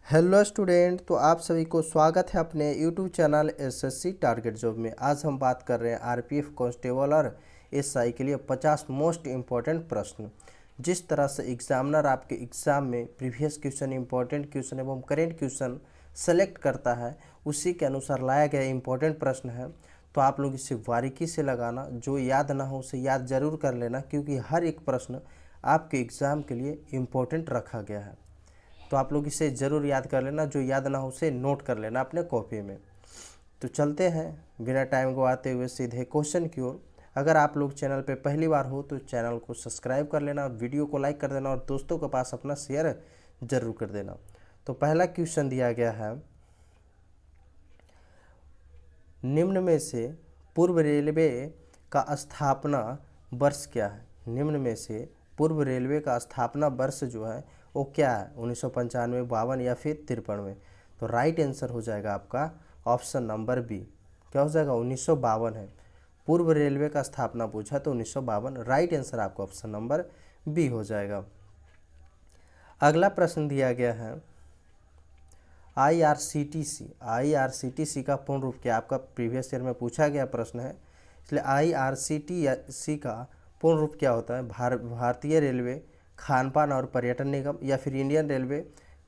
Hello student, तो आप सभी को स्वागत है अपने YouTube channel SSC target job में। आज हम बात कर रहे हैं आरपीएफ कांस्टेबल और एसआई के लिए 50 मोस्ट इम्पॉर्टेंट प्रश्न। जिस तरह से एग्जामिनर आपके एग्जाम में प्रीवियस क्वेश्चन, इम्पॉर्टेंट क्वेश्चन एवं करेंट क्वेश्चन सेलेक्ट करता है, उसी के अनुसार लाया गया इम्पॉर्टेंट प्रश्न है। तो आप लोग इसे बारीकी से लगाना, जो याद ना हो उसे याद जरूर कर लेना, क्योंकि हर एक प्रश्न आपके एग्ज़ाम के लिए इम्पोर्टेंट रखा गया है। तो आप लोग इसे ज़रूर याद कर लेना, जो याद ना हो उसे नोट कर लेना अपने कॉपी में। तो चलते हैं बिना टाइम गवाते हुए सीधे क्वेश्चन की ओर। अगर आप लोग चैनल पे पहली बार हो तो चैनल को सब्सक्राइब कर लेना, वीडियो को लाइक कर देना और दोस्तों के पास अपना शेयर जरूर कर देना। तो पहला क्वेश्चन दिया गया है, निम्न में से पूर्व रेलवे का स्थापना वर्ष क्या है। निम्न में से पूर्व रेलवे का स्थापना वर्ष जो है वो क्या है, 1995, 52 या फिर 53। तो राइट आंसर हो जाएगा आपका ऑप्शन नंबर बी। क्या हो जाएगा, 1952 है। पूर्व रेलवे का स्थापना पूछा तो 1952, राइट आंसर आपका ऑप्शन नंबर बी हो जाएगा। अगला प्रश्न दिया गया है, आईआरसीटीसी का पूर्ण रूप क्या। आपका प्रीवियस ईयर में पूछा गया प्रश्न है, इसलिए आईआरसीटीसी का पूर्ण रूप क्या होता है। भारतीय रेलवे खान पान और पर्यटन निगम, या फिर इंडियन रेलवे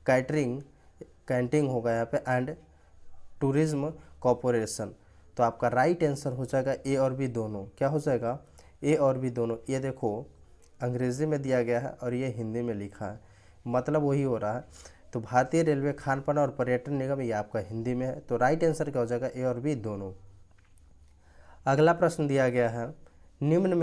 कैंटिंग होगा यहाँ पे, एंड टूरिज्म कॉरपोरेशन। तो आपका राइट आंसर हो जाएगा ए और बी दोनों। क्या हो जाएगा, ए और बी दोनों। ये देखो अंग्रेजी में दिया गया है और ये हिंदी में लिखा है, मतलब वही हो रहा है। तो भारतीय रेलवे खान पान और पर्यटन निगम ये आपका हिंदी में है, तो राइट आंसर क्या हो जाएगा, ए और बी दोनों। अगला प्रश्न दिया गया है, निम्न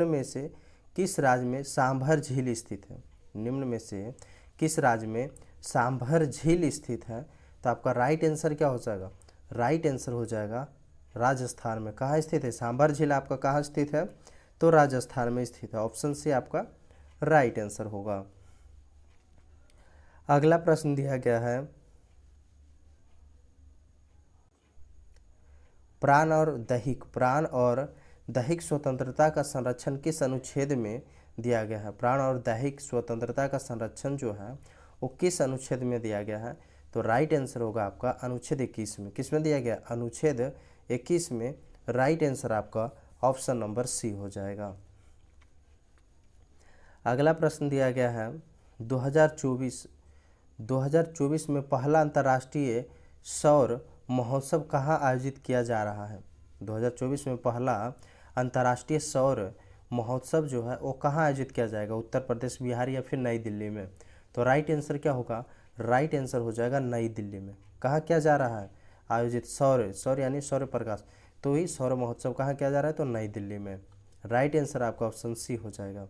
में से किस राज्य में सांभर झील स्थित है। निम्न में से किस राज्य में सांभर झील स्थित है। तो आपका राइट आंसर क्या हो जाएगा, राइट आंसर हो जाएगा राजस्थान में। कहाँ स्थित है सांभर झील, आपका कहाँ स्थित है, तो राजस्थान में स्थित है। ऑप्शन सी आपका राइट आंसर होगा। अगला प्रश्न दिया गया है, प्राण और दैहिक स्वतंत्रता का संरक्षण किस अनुच्छेद में दिया गया है। प्राण और दैहिक स्वतंत्रता का संरक्षण जो है वो किस अनुच्छेद में दिया गया है। तो राइट आंसर होगा आपका अनुच्छेद 21 में। किस में दिया गया, अनुच्छेद 21 में। राइट आंसर आपका ऑप्शन नंबर सी हो जाएगा। अगला प्रश्न दिया गया है, 2024 में पहला अंतर्राष्ट्रीय सौर महोत्सव कहाँ आयोजित किया जा रहा है। 2024 में पहला अंतर्राष्ट्रीय सौर महोत्सव जो है वो कहाँ आयोजित किया जाएगा, उत्तर प्रदेश, बिहार या फिर नई दिल्ली में। तो राइट आंसर क्या होगा, राइट आंसर हो जाएगा नई दिल्ली में। कहाँ किया जा रहा है आयोजित, सौर यानी सौर्य प्रकाश, तो ही सौर महोत्सव कहाँ किया जा रहा है, तो नई दिल्ली में। राइट आंसर आपका ऑप्शन सी हो जाएगा।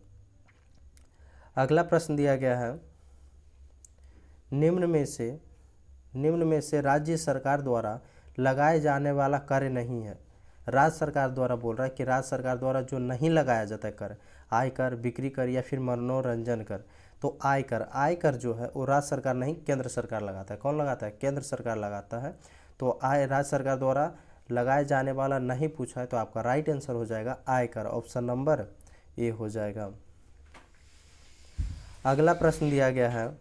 अगला प्रश्न दिया गया है, निम्न में से राज्य सरकार द्वारा लगाए जाने वाला कर नहीं है। राज्य सरकार द्वारा बोल रहा है कि राज्य सरकार द्वारा जो नहीं लगाया जाता है कर, आयकर, बिक्री कर या फिर मनोरंजन कर। तो आयकर जो है वो राज्य सरकार नहीं केंद्र सरकार लगाता है। कौन लगाता है, केंद्र सरकार लगाता है। तो राज्य सरकार द्वारा लगाए जाने वाला नहीं पूछा है, तो आपका राइट आंसर हो जाएगा आयकर। ऑप्शन नंबर ए हो जाएगा। अगला प्रश्न दिया गया है,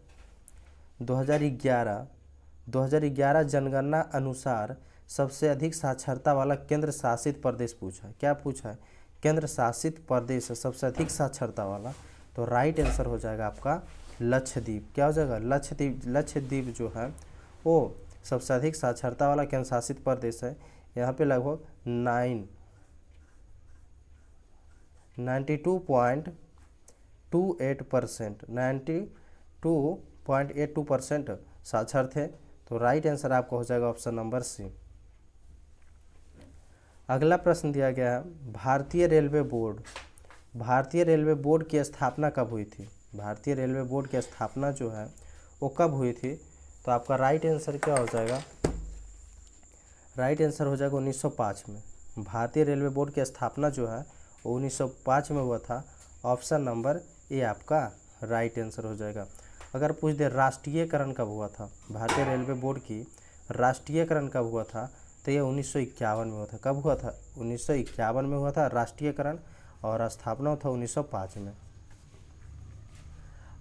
2011 जनगणना अनुसार सबसे अधिक साक्षरता वाला केंद्र शासित प्रदेश पूछा है। क्या पूछा है, केंद्र शासित प्रदेश सबसे अधिक साक्षरता वाला। तो राइट आंसर हो जाएगा आपका लक्षद्वीप। क्या हो जाएगा, लक्षद्वीप जो है वो सबसे अधिक साक्षरता वाला केंद्र शासित प्रदेश है। यहाँ पे लगभग 92.82% साक्षर थे। तो राइट आंसर आपका हो जाएगा ऑप्शन नंबर सी। अगला प्रश्न दिया गया है, भारतीय रेलवे बोर्ड की स्थापना कब हुई थी। भारतीय रेलवे बोर्ड की स्थापना जो है वो कब हुई थी। तो आपका राइट आंसर क्या हो जाएगा, राइट आंसर हो जाएगा 1905 में। भारतीय रेलवे बोर्ड की स्थापना जो है वो 1905 में हुआ था। ऑप्शन नंबर ए आपका राइट आंसर हो जाएगा। अगर पूछ दे राष्ट्रीयकरण कब हुआ था, भारतीय रेलवे बोर्ड की राष्ट्रीयकरण कब हुआ था, तो ये 1951 में हुआ था। कब हुआ था, 1951 में हुआ था राष्ट्रीयकरण, और स्थापना था 1905 में।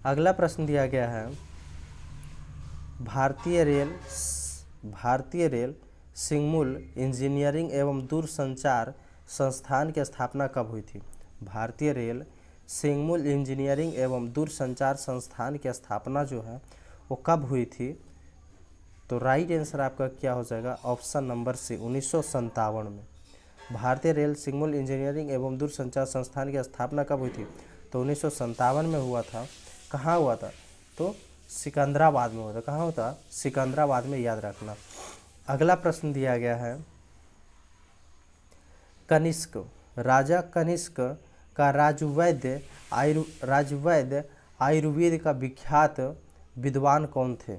अगला प्रश्न दिया गया है, भारतीय रेल सिंगमुल इंजीनियरिंग एवं दूरसंचार संस्थान की स्थापना कब हुई थी? भारतीय रेल सिंगमुल इंजीनियरिंग एवं दूरसंचार संस्थान की स्थापना जो है वो कब हुई थी? तो राइट आंसर आपका क्या हो जाएगा? ऑप्शन नंबर सी, 1957 में। भारतीय रेल सिंगमुल इंजीनियरिंग एवं दूरसंचार संस्थान की स्थापना कब हुई थी? तो 1957 में हुआ था। कहाँ हुआ था? तो सिकंदराबाद में हुआ था। कहाँ होता? सिकंदराबाद में, याद रखना। अगला प्रश्न दिया गया है, कनिष्क, राजा कनिष्क का राजवैद्य आयुर्वेद का विख्यात विद्वान कौन थे?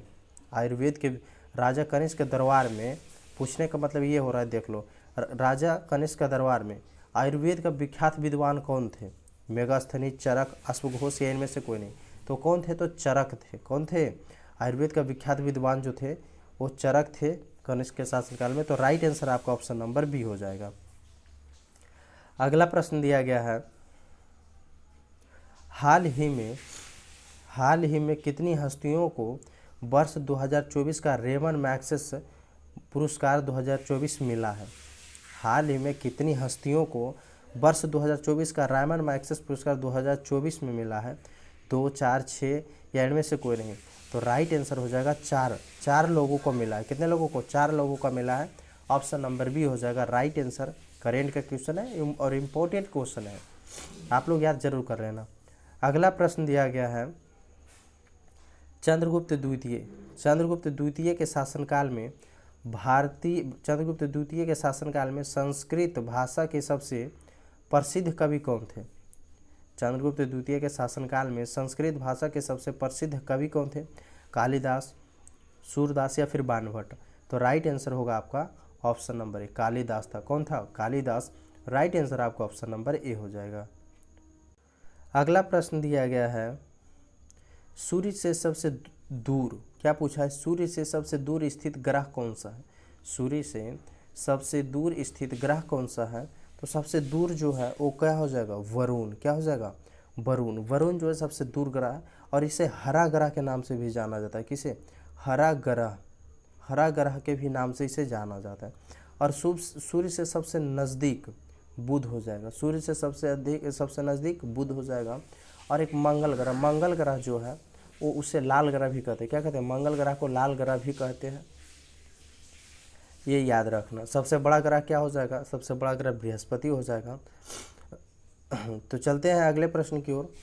आयुर्वेद के राजा कनिष्क के दरबार में, पूछने का मतलब ये हो रहा है, देख लो, राजा कनिष्क के दरबार में आयुर्वेद का विख्यात विद्वान कौन थे? मेगास्थनी, चरक, अश्वघोष या इनमें से कोई नहीं। तो कौन थे? तो चरक थे। कौन थे? आयुर्वेद का विख्यात विद्वान जो थे वो चरक थे कनिष्क के शासनकाल में। तो राइट आंसर आपका ऑप्शन नंबर बी हो जाएगा। अगला प्रश्न दिया गया है, हाल ही में कितनी हस्तियों को वर्ष 2024 का रेमन मैग्सेस पुरस्कार 2024 मिला है? हाल ही में कितनी हस्तियों को वर्ष 2024 का रेमन मैग्सेस पुरस्कार 2024 में मिला है? 2, 4, 6 या इनमें से कोई नहीं। तो राइट आंसर हो जाएगा 4 लोगों को मिला है। कितने लोगों को? 4 लोगों का मिला है। ऑप्शन नंबर बी हो जाएगा राइट आंसर। करेंट का क्वेश्चन है और इम्पोर्टेंट क्वेश्चन है, आप लोग याद जरूर कर लेना। अगला प्रश्न दिया गया है, चंद्रगुप्त द्वितीय के शासनकाल में संस्कृत भाषा के सबसे प्रसिद्ध कवि कौन थे? चंद्रगुप्त द्वितीय के शासनकाल में संस्कृत भाषा के सबसे प्रसिद्ध कवि कौन थे? कालिदास, सूरदास या फिर बाणभट्ट? तो राइट आंसर होगा आपका ऑप्शन नंबर ए, कालिदास था। कौन था? कालिदास। राइट आंसर आपका ऑप्शन नंबर ए हो जाएगा। अगला प्रश्न दिया गया है, सूर्य से सबसे दूर, क्या पूछा है? सूर्य से सबसे दूर स्थित ग्रह कौन सा है? सूर्य से सबसे दूर स्थित ग्रह कौन सा है? तो सबसे दूर जो है वो क्या हो जाएगा? वरुण। क्या हो जाएगा? वरुण। वरुण जो है सबसे दूर ग्रह है और इसे हरा ग्रह के नाम से भी जाना जाता है। किसे? हरा ग्रह के भी नाम से इसे जाना जाता है। और सूर्य से सबसे नज़दीक बुध हो जाएगा। सूर्य से सबसे नज़दीक बुध हो जाएगा। और एक मंगल ग्रह जो है वो उसे लाल ग्रह भी कहते हैं। क्या कहते हैं? मंगल ग्रह को लाल ग्रह भी कहते हैं, ये याद रखना। सबसे बड़ा ग्रह क्या हो जाएगा? सबसे बड़ा ग्रह बृहस्पति हो जाएगा। तो चलते हैं अगले प्रश्न की ओर।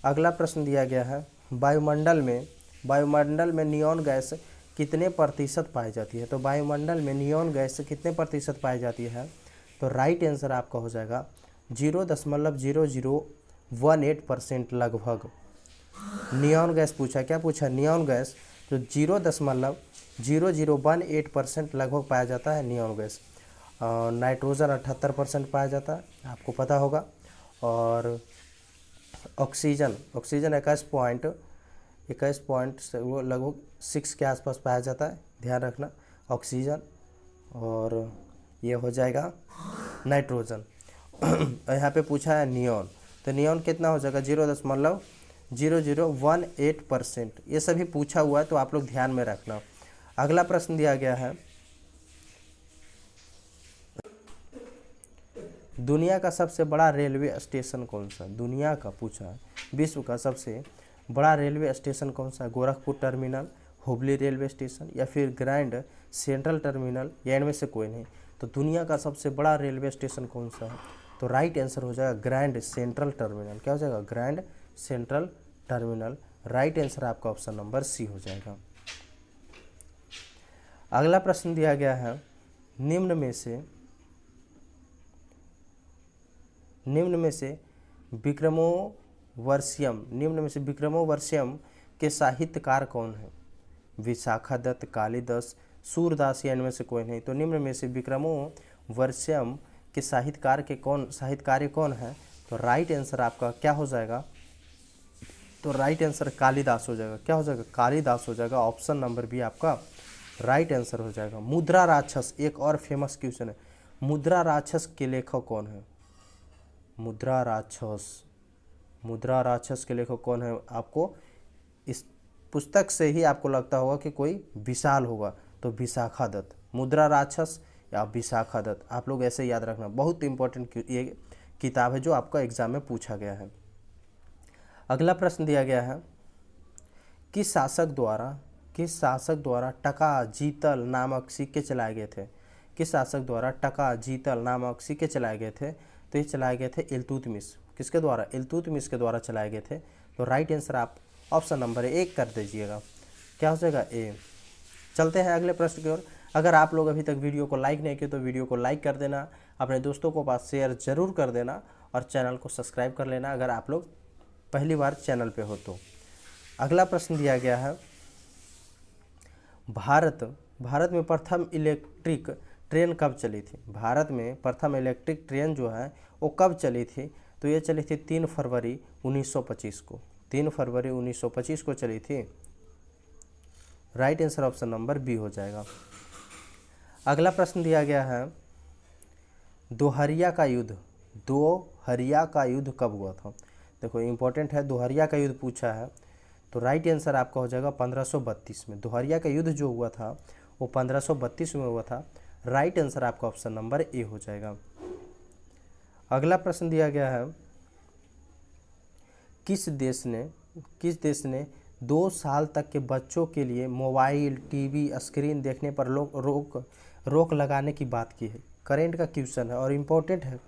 अगला प्रश्न दिया गया है, वायुमंडल में नियॉन गैस कितने प्रतिशत पाई जाती है? तो वायुमंडल में नियॉन गैस कितने प्रतिशत पाई जाती है? तो राइट आंसर आपका हो जाएगा 0.0018% लगभग। नियॉन गैस पूछा। क्या पूछा? नियॉन गैस जो 0.0018% लगभग पाया जाता है नियॉन गैस। नाइट्रोजन 78% पाया जाता है, आपको पता होगा। और ऑक्सीजन 21 से वो लगभग 6 के आसपास पाया जाता है, ध्यान रखना, ऑक्सीजन। और ये हो जाएगा नाइट्रोजन। यहाँ पे पूछा है नियॉन, तो नियॉन कितना हो जाएगा? 0.0018%। ये सभी पूछा हुआ है तो आप लोग ध्यान में रखना। अगला प्रश्न दिया गया है, दुनिया का सबसे बड़ा रेलवे स्टेशन कौन सा? दुनिया का पूछा है, विश्व का सबसे बड़ा रेलवे स्टेशन कौन सा है? Gorakhpur terminal, Hubli railway station या फिर ग्रैंड सेंट्रल टर्मिनल या इनमें से कोई नहीं। तो दुनिया का सबसे बड़ा रेलवे स्टेशन कौन सा है? तो राइट आंसर हो जाएगा ग्रैंड सेंट्रल टर्मिनल। क्या हो जाएगा? Grand central terminal. Right answer आपका ऑप्शन नंबर सी हो जाएगा। अगला प्रश्न दिया गया है, निम्न में से विक्रमोर्वशियम के साहित्यकार कौन है? विशाखादत्त, कालिदास, सूरदास या इनमें से कोई नहीं। तो निम्न में से विक्रमोर्वशियम के साहित्यकार कौन है? तो राइट आंसर आपका क्या हो जाएगा? तो राइट आंसर कालिदास हो जाएगा। क्या हो जाएगा? कालिदास हो जाएगा। ऑप्शन नंबर बी आपका राइट आंसर हो जाएगा। मुद्रा राक्षस एक और फेमस क्वेश्चन है, मुद्रा राक्षस के लेखक कौन है? मुद्रा राक्षस के लेखक कौन है? आपको इस पुस्तक से ही आपको लगता होगा कि कोई विशाल होगा, तो विशाखा दत्त, मुद्रा राक्षस या विशाखा दत्त, आप लोग ऐसे याद रखना। बहुत इंपॉर्टेंट ये किताब है जो आपका एग्जाम में पूछा गया है। अगला प्रश्न दिया गया है, किस शासक द्वारा टका जीतल नामक सिक्के चलाए गए थे? किस शासक द्वारा टका जीतल नामक सिक्के चलाए गए थे? तो ये चलाए गए थे इल्तुतमिश। किसके द्वारा? इल्तुतमिश के द्वारा चलाए गए थे। तो राइट आंसर आप ऑप्शन नंबर 1 कर दीजिएगा। क्या हो जाएगा? ए। चलते हैं अगले प्रश्न की ओर। अगर आप लोग अभी तक वीडियो को लाइक नहीं किए तो वीडियो को लाइक कर देना, अपने दोस्तों को पास शेयर जरूर कर देना और चैनल को सब्सक्राइब कर लेना अगर आप लोग पहली बार चैनल पे हो तो। अगला प्रश्न दिया गया है, भारत में प्रथम इलेक्ट्रिक ट्रेन कब चली थी? भारत में प्रथम इलेक्ट्रिक ट्रेन जो है वो कब चली थी? तो ये चली थी 3 फरवरी 1925 को। 3 फरवरी 1925 को चली थी। Right answer option number B हो जाएगा। अगला प्रश्न दिया गया है, दोहरिया का युद्ध कब हुआ था? देखो इंपॉर्टेंट है, दोहरिया का युद्ध पूछा है। तो राइट आंसर आपका हो जाएगा 1532 में। दोहरिया का युद्ध जो हुआ था वो 1532 में हुआ था। राइट आंसर आपका ऑप्शन नंबर ए हो जाएगा। अगला प्रश्न दिया गया है, किस देश ने 2 साल तक के बच्चों के लिए मोबाइल टीवी स्क्रीन देखने पर रोक लगाने की बात की है? करेंट का क्वेश्चन है और इम्पोर्टेंट है।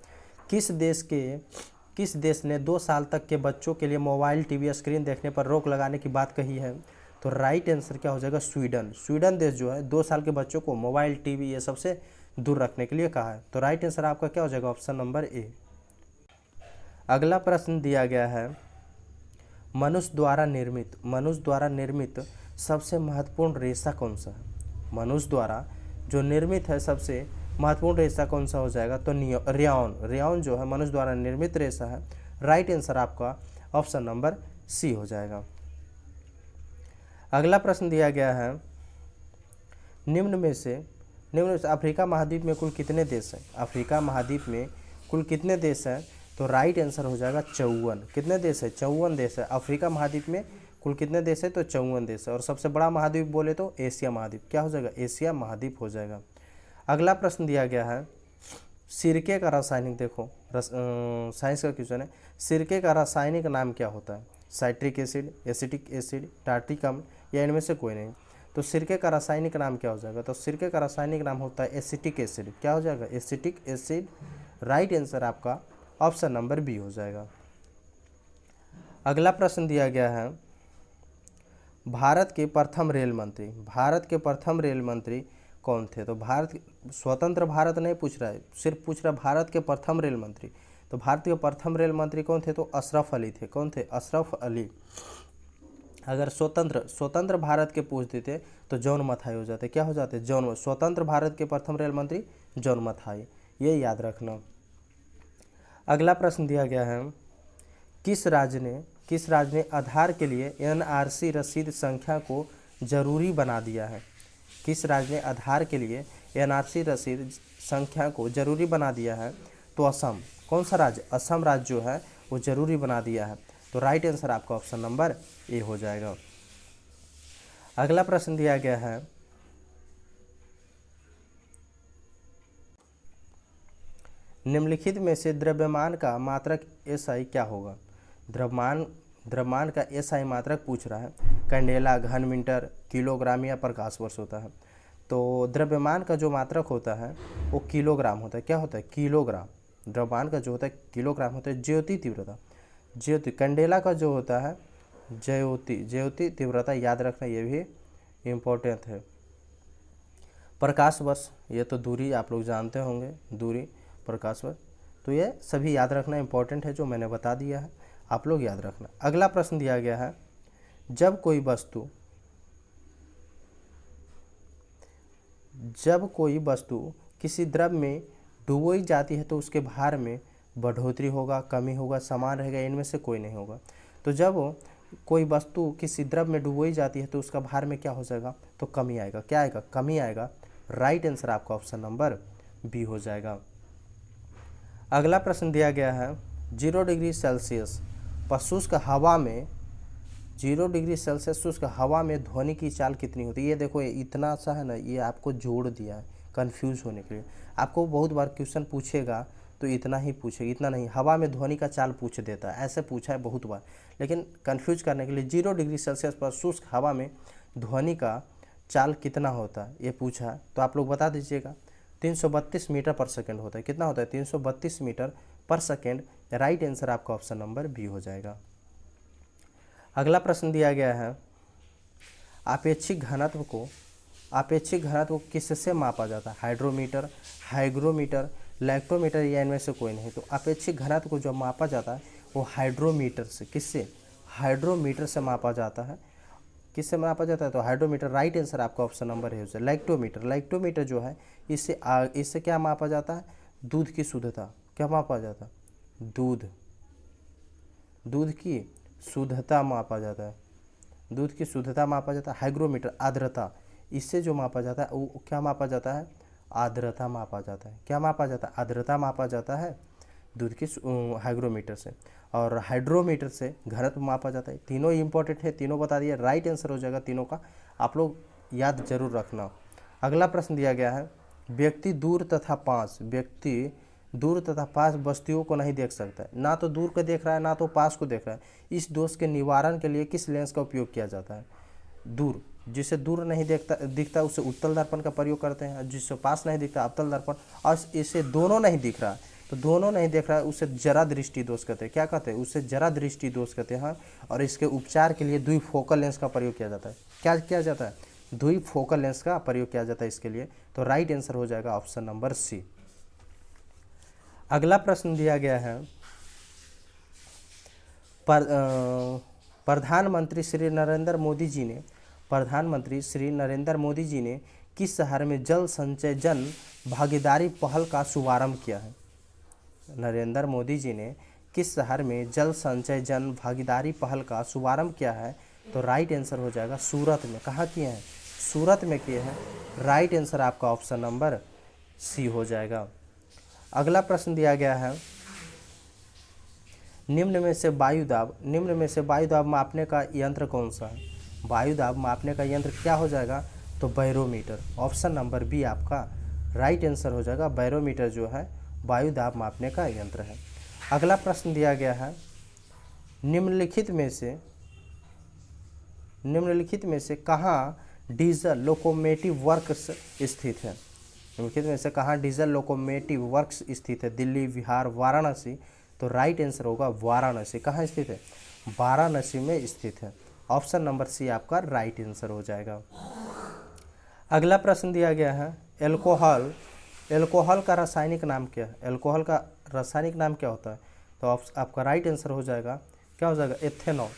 किस देश ने 2 साल तक के बच्चों के लिए मोबाइल टीवी स्क्रीन देखने पर रोक लगाने की बात कही है? तो राइट आंसर क्या हो जाएगा? स्वीडन देश जो है 2 साल के बच्चों को मोबाइल टीवी ये सबसे दूर रखने के लिए कहा है। तो राइट आंसर आपका क्या हो जाएगा? Option number A. अगला प्रश्न दिया गया है, मनुष्य द्वारा निर्मित सबसे महत्वपूर्ण रेशा कौन सा है? मनुष्य द्वारा जो निर्मित है सबसे महत्वपूर्ण रेशा कौन सा हो जाएगा? तो रेयॉन जो है मनुष्य द्वारा निर्मित रेशा है। राइट आंसर आपका ऑप्शन नंबर सी हो जाएगा। अगला प्रश्न दिया गया है, निम्न में से अफ्रीका महाद्वीप में कुल कितने देश हैं? अफ्रीका महाद्वीप में कुल कितने देश हैं? तो राइट आंसर हो जाएगा 54। कितने देश है? 54 देश है। अफ्रीका महाद्वीप में कुल कितने देश है? तो 54 देश है। और सबसे बड़ा महाद्वीप बोले तो एशिया महाद्वीप। क्या हो जाएगा? एशिया महाद्वीप हो जाएगा। अगला प्रश्न दिया गया है, सिरके का रासायनिक, देखो साइंस का क्वेश्चन है, सिरके का रासायनिक नाम क्या होता है? Citric acid, acetic acid, tartaric अम्ल या इनमें से कोई नहीं? तो सिरके का रासायनिक नाम क्या हो जाएगा? तो सिरके का रासायनिक नाम होता है एसिटिक एसिड। क्या हो जाएगा? Acetic acid. राइट आंसर आपका ऑप्शन नंबर बी हो जाएगा। अगला प्रश्न दिया गया है, भारत के प्रथम रेल मंत्री कौन थे? तो स्वतंत्र भारत नहीं पूछ रहा है, सिर्फ पूछ रहा है भारत के प्रथम रेल मंत्री। तो भारत के प्रथम रेल मंत्री कौन थे? तो अशरफ अली थे। कौन थे? अशरफ अली। अगर स्वतंत्र भारत के पूछ देते तो जॉन मथाई हो जाते। क्या हो जाते? स्वतंत्र भारत के प्रथम रेल मंत्री जॉन मथाई, ये याद रखना। अगला प्रश्न दिया गया है, किस राज्य ने आधार के लिए एनआरसी रसीद संख्या को जरूरी बना दिया है? किस राज्य ने आधार के लिए एनआरसी रसीद संख्या को जरूरी बना दिया है? तो असम। कौन सा राज्य? असम राज्य जो है वो जरूरी बना दिया है। तो राइट आंसर आपका ऑप्शन नंबर ए हो जाएगा। अगला प्रश्न दिया गया है, निम्नलिखित में से द्रव्यमान का मात्रक एसआई क्या होगा? द्रव्यमान का एसआई मात्रक पूछ रहा है। कैंडेला, घन मीटर, किलोग्राम या प्रकाश वर्ष होता है? तो द्रव्यमान का जो मात्रक होता है वो किलोग्राम होता है। क्या होता है? किलोग्राम। द्रव्यमान का जो होता है किलोग्राम होता है। ज्योति तीव्रता, कैंडेला का जो होता है ज्योति तीव्रता, याद रखना, ये भी इम्पोर्टेंट है। प्रकाश वर्ष, ये तो दूरी आप लोग जानते होंगे, दूरी प्रकाश वर्ष। तो ये सभी याद रखना इम्पोर्टेंट है, जो मैंने बता दिया है, आप लोग याद रखना। अगला प्रश्न दिया गया है, जब कोई वस्तु किसी द्रव में डुबोई जाती है तो उसके भार में बढ़ोतरी होगा, कमी होगा, समान रहेगा, इनमें से कोई नहीं होगा। तो जब कोई वस्तु किसी द्रव में डुबोई जाती है तो उसका भार में क्या हो जाएगा? तो कमी आएगा। क्या आएगा? कमी आएगा। राइट आंसर आपका ऑप्शन नंबर बी हो जाएगा। अगला प्रश्न दिया गया है, 0 डिग्री सेल्सियस पर शुष्क हवा में 0 डिग्री सेल्सियस शुष्क हवा में ध्वनि की चाल कितनी होती है। ये देखो, ये इतना सा है ना, ये आपको जोड़ दिया है कंफ्यूज होने के लिए। आपको बहुत बार क्वेश्चन पूछेगा तो इतना ही पूछेगा, इतना नहीं, हवा में ध्वनि का चाल पूछ देता है, ऐसे पूछा है बहुत बार। लेकिन कंफ्यूज करने के लिए 0 डिग्री सेल्सियस पर शुष्क हवा में ध्वनि का चाल कितना होता है ये पूछा है, तो आप लोग बता दीजिएगा। 332 मीटर पर सेकेंड होता है। कितना होता है? 332 मीटर पर सेकेंड। राइट आंसर आपका ऑप्शन नंबर बी हो जाएगा। अगला प्रश्न दिया गया है, आपेक्षिक घनत्व को किससे मापा जाता है? हाइड्रोमीटर, हाइग्रोमीटर, लैक्टोमीटर या इनमें से कोई नहीं। तो आपेक्षिक घनत्व को जो मापा जाता है वो हाइड्रोमीटर से। किससे? हाइड्रोमीटर से मापा जाता है। किससे मापा जाता है? तो हाइड्रोमीटर। राइट आंसर आपका ऑप्शन नंबर है उसे लैक्टोमीटर। लैक्टोमीटर जो है इससे क्या मापा जाता है? दूध की शुद्धता। क्या मापा जाता है? दूध की शुद्धता मापा जाता है। दूध की शुद्धता मापा जाता है। हाइग्रोमीटर आर्द्रता, इससे जो मापा जाता है वो क्या मापा जाता है? आर्द्रता मापा जाता है। क्या मापा जाता है? आर्द्रता मापा जाता है दूध की हाइग्रोमीटर से। और हाइड्रोमीटर से घनत्व मापा जाता है। तीनों इंपॉर्टेंट है, तीनों बता दिया। राइट आंसर हो जाएगा तीनों का, आप लोग याद जरूर रखना। अगला प्रश्न दिया गया है, व्यक्ति दूर तथा पास वस्तुओं को नहीं देख सकता है। ना तो दूर को देख रहा है ना तो पास को देख रहा है। इस दोष के निवारण के लिए किस लेंस का उपयोग किया जाता है? जिसे दूर नहीं दिखता उसे उत्तल दर्पण का प्रयोग करते हैं। जिससे पास नहीं दिखता अवतल दर्पण। और इसे दोनों नहीं दिख रहा है तो दोनों नहीं देख रहा है उसे जरा दृष्टि दोष कहते हैं। क्या कहते हैं? उसे जरा दृष्टि दोष कहते हैं। और इसके उपचार के लिए द्विफोकल लेंस का प्रयोग किया जाता है। क्या किया जाता है? द्विफोकल लेंस का प्रयोग किया जाता है इसके लिए। तो राइट आंसर हो जाएगा ऑप्शन नंबर सी। अगला प्रश्न दिया गया है, प्रधानमंत्री श्री नरेंद्र मोदी जी ने किस शहर में जल संचय जन भागीदारी पहल का शुभारंभ किया है? नरेंद्र मोदी जी ने किस शहर में जल संचय जन भागीदारी पहल का शुभारंभ किया है? तो राइट आंसर हो जाएगा सूरत में। कहाँ किए हैं? सूरत में किए हैं। राइट आंसर आपका ऑप्शन नंबर सी हो जाएगा। अगला प्रश्न दिया गया है, निम्न में से वायुदाब मापने का यंत्र कौन सा है? वायुदाब मापने का यंत्र क्या हो जाएगा? तो बैरोमीटर। ऑप्शन नंबर बी आपका राइट आंसर हो जाएगा। बैरोमीटर जो है वायुदाब मापने का यंत्र है। अगला प्रश्न दिया गया है, निम्नलिखित में से कहाँ डीजल लोकोमोटिव वर्क्स स्थित है? निम्नलिखित में से कहाँ डीजल लोकोमोटिव वर्क्स स्थित है? दिल्ली, बिहार, वाराणसी। तो राइट आंसर होगा वाराणसी। कहाँ स्थित है? वाराणसी में स्थित है। ऑप्शन नंबर सी आपका राइट आंसर हो जाएगा। अगला प्रश्न दिया गया है, एल्कोहल का रासायनिक नाम क्या है? एल्कोहल का रासायनिक नाम क्या होता है? तो आपका राइट आंसर हो जाएगा, क्या हो जाएगा? एथेनॉल।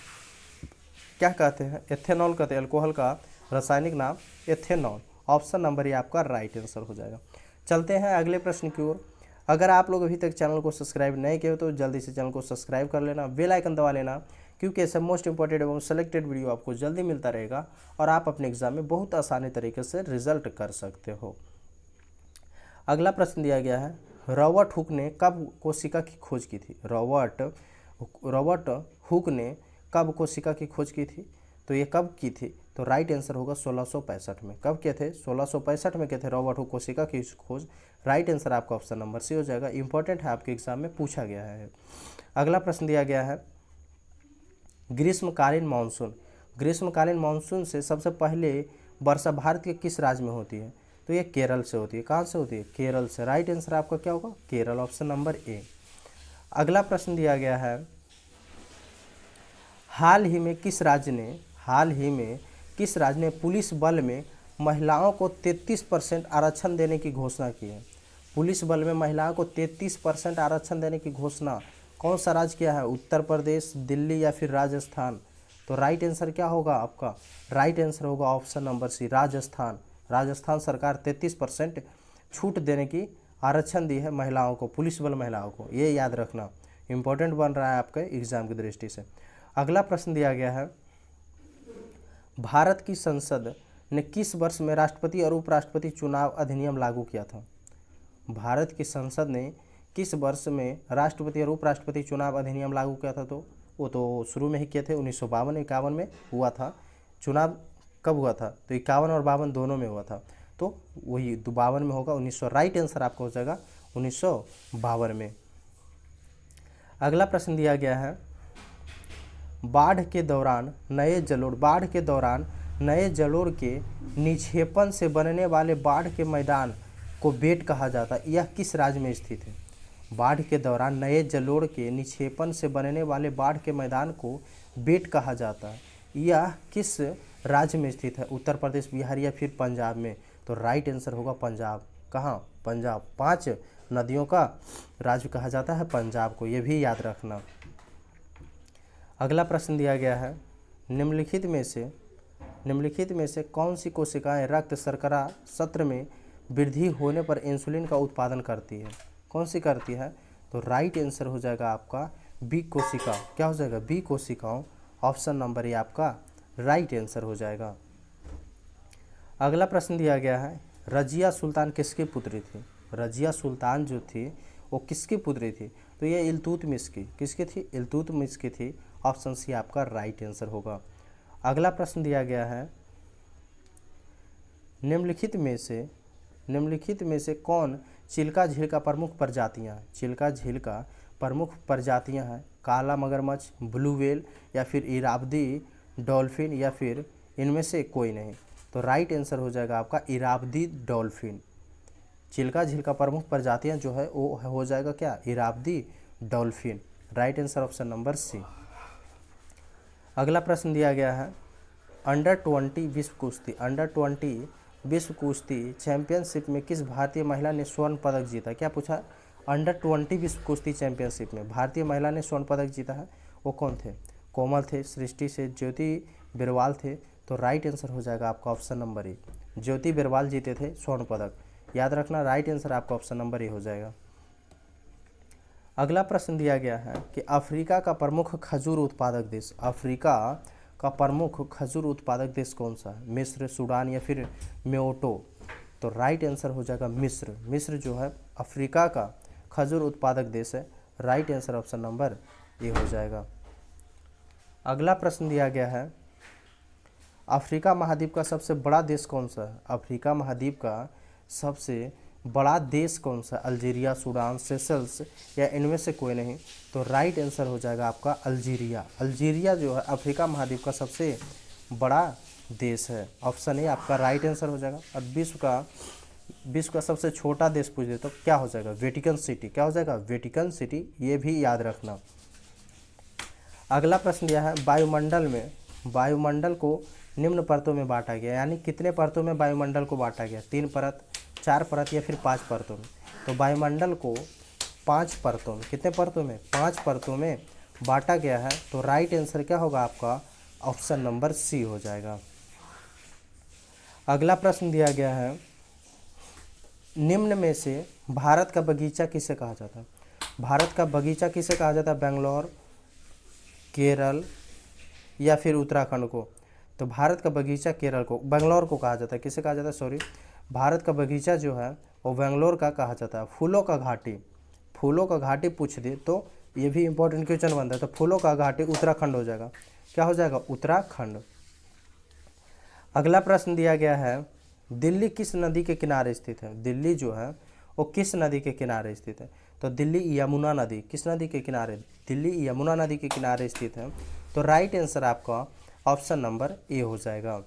क्या कहते हैं? एथेनॉल कहते हैं। एल्कोहल का रासायनिक नाम एथेनॉल। ऑप्शन नंबर ये आपका राइट आंसर हो जाएगा। चलते हैं अगले प्रश्न की ओर। अगर आप लोग अभी तक चैनल को सब्सक्राइब नहीं किए हो तो जल्दी से चैनल को सब्सक्राइब कर लेना, बेल आइकन दबा लेना, क्योंकि ऐसे मोस्ट इंपॉर्टेंट एवं सेलेक्टेड वीडियो आपको जल्दी मिलता रहेगा और आप अपने एग्जाम में बहुत आसानी तरीके से रिजल्ट कर सकते हो। अगला प्रश्न दिया गया है, रॉबर्ट हुक ने कब कोशिका की खोज की थी? रॉबर्ट हुक ने कब कोशिका की खोज की थी? तो ये कब की थी? तो राइट आंसर होगा 1665 में। कब किए थे? 1665 में किए थे रॉबर्ट हुक कोशिका की खोज। राइट आंसर आपका ऑप्शन नंबर सी हो जाएगा। इंपॉर्टेंट है, आपके एग्जाम में पूछा गया है। अगला प्रश्न दिया गया है, ग्रीष्मकालीन मानसून से सबसे पहले वर्षा भारत के किस राज्य में होती है? तो ये केरल से होती है। कहाँ से होती है? केरल से। राइट आंसर आपका क्या होगा? केरल। Option number A. अगला प्रश्न दिया गया है, हाल ही में किस राज्य ने पुलिस बल में महिलाओं को 33% आरक्षण देने की घोषणा की है? पुलिस बल में महिलाओं को 33% आरक्षण देने की घोषणा कौन सा राज्य किया है? उत्तर प्रदेश, दिल्ली या फिर राजस्थान। तो राइट आंसर क्या होगा आपका? राइट आंसर होगा option number C, Rajasthan. Rajasthan सरकार 33% छूट देने की आरक्षण दी है महिलाओं को, पुलिस बल महिलाओं को। ये याद रखना, इंपॉर्टेंट बन रहा है आपके एग्जाम की दृष्टि से। अगला प्रश्न दिया गया है, भारत की संसद ने किस वर्ष में राष्ट्रपति और उपराष्ट्रपति चुनाव अधिनियम लागू किया था? भारत की संसद ने किस वर्ष में राष्ट्रपति और उपराष्ट्रपति चुनाव अधिनियम लागू किया था? तो वो तो शुरू में ही किए थे, 1952-51 में हुआ था चुनाव। कब हुआ था? तो 51 और 52 दोनों में हुआ था, तो वही 52 में होगा। 1900 राइट आंसर आपका हो जाएगा 1952 में। अगला प्रश्न दिया गया है, बाढ़ के दौरान नए जलोढ़ के निक्षेपण से बनने वाले बाढ़ के मैदान को बेट कहा जाता है, यह किस राज्य में स्थित है? बाढ़ के दौरान नए जलोढ़ के निक्षेपण से बनने वाले बाढ़ के मैदान को बेट कहा जाता है, यह किस राज्य में स्थित है? उत्तर प्रदेश, बिहार या फिर पंजाब में? तो राइट आंसर होगा पंजाब। कहाँ? पंजाब। 5 नदियों का राज्य कहा जाता है पंजाब को, ये भी याद रखना। अगला प्रश्न दिया गया है, निम्नलिखित में से कौन सी कोशिकाएं रक्त शर्करा स्तर में वृद्धि होने पर इंसुलिन का उत्पादन करती है? कौन सी करती है? तो राइट आंसर हो जाएगा आपका बी कोशिका। क्या हो जाएगा? बी कोशिकाओं। ऑप्शन नंबर ए आपका राइट आंसर हो जाएगा। अगला प्रश्न दिया गया है, रजिया सुल्तान किसकी पुत्री थी? रजिया सुल्तान जो थी वो किसकी पुत्री थी? तो ये इल्तुतमिश की। किसकी थी? इल्तुतमिश की थी। ऑप्शन सी आपका राइट आंसर होगा। अगला प्रश्न दिया गया है, निम्नलिखित में से कौन चिल्का झील का प्रमुख प्रजातियां हैं? चिल्का झील का प्रमुख प्रजातियां हैं काला मगरमच्छ, ब्लू व्हेल या फिर इरावदी डॉल्फिन या फिर इनमें से कोई नहीं? तो राइट आंसर हो जाएगा आपका इरावदी डॉल्फिन। चिल्का झील का प्रमुख प्रजातियां जो है वो हो जाएगा क्या? Irrawaddy dolphin. Right answer option number C. अगला प्रश्न दिया गया है, अंडर 20 विश्व कुश्ती चैंपियनशिप में किस भारतीय महिला ने स्वर्ण पदक जीता? क्या पूछा? अंडर 20 विश्व कुश्ती चैंपियनशिप में भारतीय महिला ने स्वर्ण पदक जीता है, वो कौन थे? कोमल थे, सृष्टि से, ज्योति बिरवाल थे? तो राइट आंसर हो जाएगा आपका ऑप्शन नंबर ए, ज्योति बिरवाल जीते थे स्वर्ण पदक। याद रखना, राइट आंसर आपका ऑप्शन नंबर ए हो जाएगा। अगला प्रश्न दिया गया है कि अफ्रीका का प्रमुख खजूर उत्पादक देश कौन सा है? मिस्र, सूडान या फिर मेओटो? तो राइट आंसर हो जाएगा मिस्र। मिस्र जो है अफ्रीका का खजूर उत्पादक देश है। राइट आंसर ऑप्शन नंबर ए हो जाएगा। अगला प्रश्न दिया गया है, अफ्रीका महाद्वीप का सबसे बड़ा देश कौन सा है? अफ्रीका महाद्वीप का सबसे बड़ा देश कौन सा? अल्जीरिया, सूडान, सेशल्स या इनमें से कोई नहीं? तो राइट आंसर हो जाएगा आपका अल्जीरिया। अल्जीरिया जो है अफ्रीका महाद्वीप का सबसे बड़ा देश है। ऑप्शन ए आपका राइट आंसर हो जाएगा। और विश्व का सबसे छोटा देश पूछ दे तो क्या हो जाएगा? Vatican city. क्या हो जाएगा? Vatican city. ये भी याद रखना। अगला प्रश्न दिया है, वायुमंडल को निम्न परतों में बांटा गया, यानी कितने परतों में वायुमंडल को बांटा गया? 3 परत, 4 परत या फिर 5 परतों में? तो वायुमंडल को 5 परतों में, कितने परतों में? 5 परतों में बांटा गया है। तो राइट आंसर क्या होगा आपका? ऑप्शन नंबर सी हो जाएगा। अगला प्रश्न दिया गया है, निम्न में से भारत का बगीचा किसे कहा जाता है? भारत का बगीचा किसे कहा जाता है? बेंगलोर, केरल या फिर उत्तराखंड को? तो भारत का बगीचा बेंगलोर को कहा जाता है। किसे कहा जाता है? सॉरी, भारत का बगीचा जो है वो बेंगलोर का कहा जाता है। फूलों का घाटी पूछ दे तो ये भी इंपॉर्टेंट क्वेश्चन बनता है। तो फूलों का घाटी उत्तराखंड हो जाएगा। क्या हो जाएगा? उत्तराखंड। अगला प्रश्न दिया गया है, दिल्ली किस नदी के किनारे स्थित है? दिल्ली जो है वो किस नदी के किनारे स्थित है? तो दिल्ली यमुना नदी। किस नदी के किनारे? दिल्ली यमुना नदी के किनारे स्थित है। तो राइट आंसर आपका ऑप्शन नंबर ए हो जाएगा।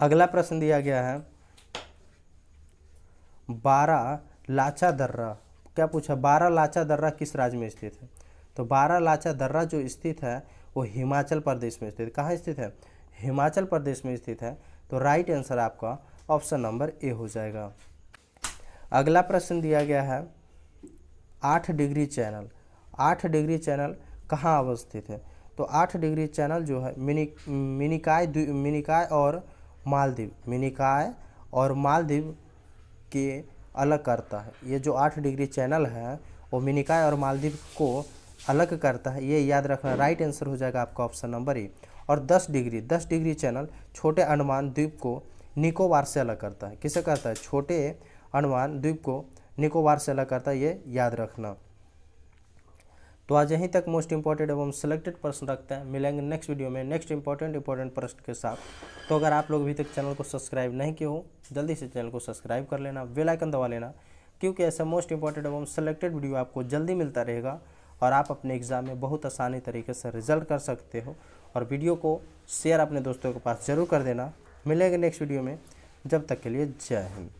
अगला प्रश्न दिया गया है, 12 लाचा दर्रा। क्या पूछा? 12 लाचा दर्रा किस राज्य में स्थित है? तो 12 लाचा दर्रा जो स्थित है वो हिमाचल प्रदेश में स्थित है। कहाँ स्थित है? हिमाचल प्रदेश में स्थित है। तो राइट आंसर आपका ऑप्शन नंबर ए हो जाएगा। अगला प्रश्न दिया गया है, 8 डिग्री चैनल। 8 डिग्री चैनल कहाँ अवस्थित है? तो 8 डिग्री चैनल जो है मिनिकाय और मालदीव के अलग करता है। ये जो 8 डिग्री चैनल है वो मिनिकाय और मालदीव को अलग करता है, ये याद रखना। राइट आंसर हो जाएगा आपका ऑप्शन नंबर ए। और 10 डिग्री चैनल छोटे अंडमान द्वीप को निकोबार से अलग करता है। किसे करता है? छोटे अंडमान द्वीप को निकोबार से अलग करता है, ये याद रखना। तो आज यहीं तक मोस्ट इंपॉर्टेंट एवं सिलेक्टेड प्रश्न रखते हैं। मिलेंगे नेक्स्ट वीडियो में नेक्स्ट इंपॉर्टेंट प्रश्न के साथ। तो अगर आप लोग अभी तक चैनल को सब्सक्राइब नहीं किए हो, जल्दी से चैनल को सब्सक्राइब कर लेना, बेल आइकन दबा लेना, क्योंकि ऐसा मोस्ट इंपॉर्टेंट एवं सिलेक्टेड वीडियो आपको जल्दी मिलता रहेगा और आप अपने एग्ज़ाम में बहुत आसानी तरीके से रिजल्ट कर सकते हो। और वीडियो को शेयर अपने दोस्तों के पास ज़रूर कर देना। मिलेंगे नेक्स्ट वीडियो में, जब तक के लिए जय हिंद।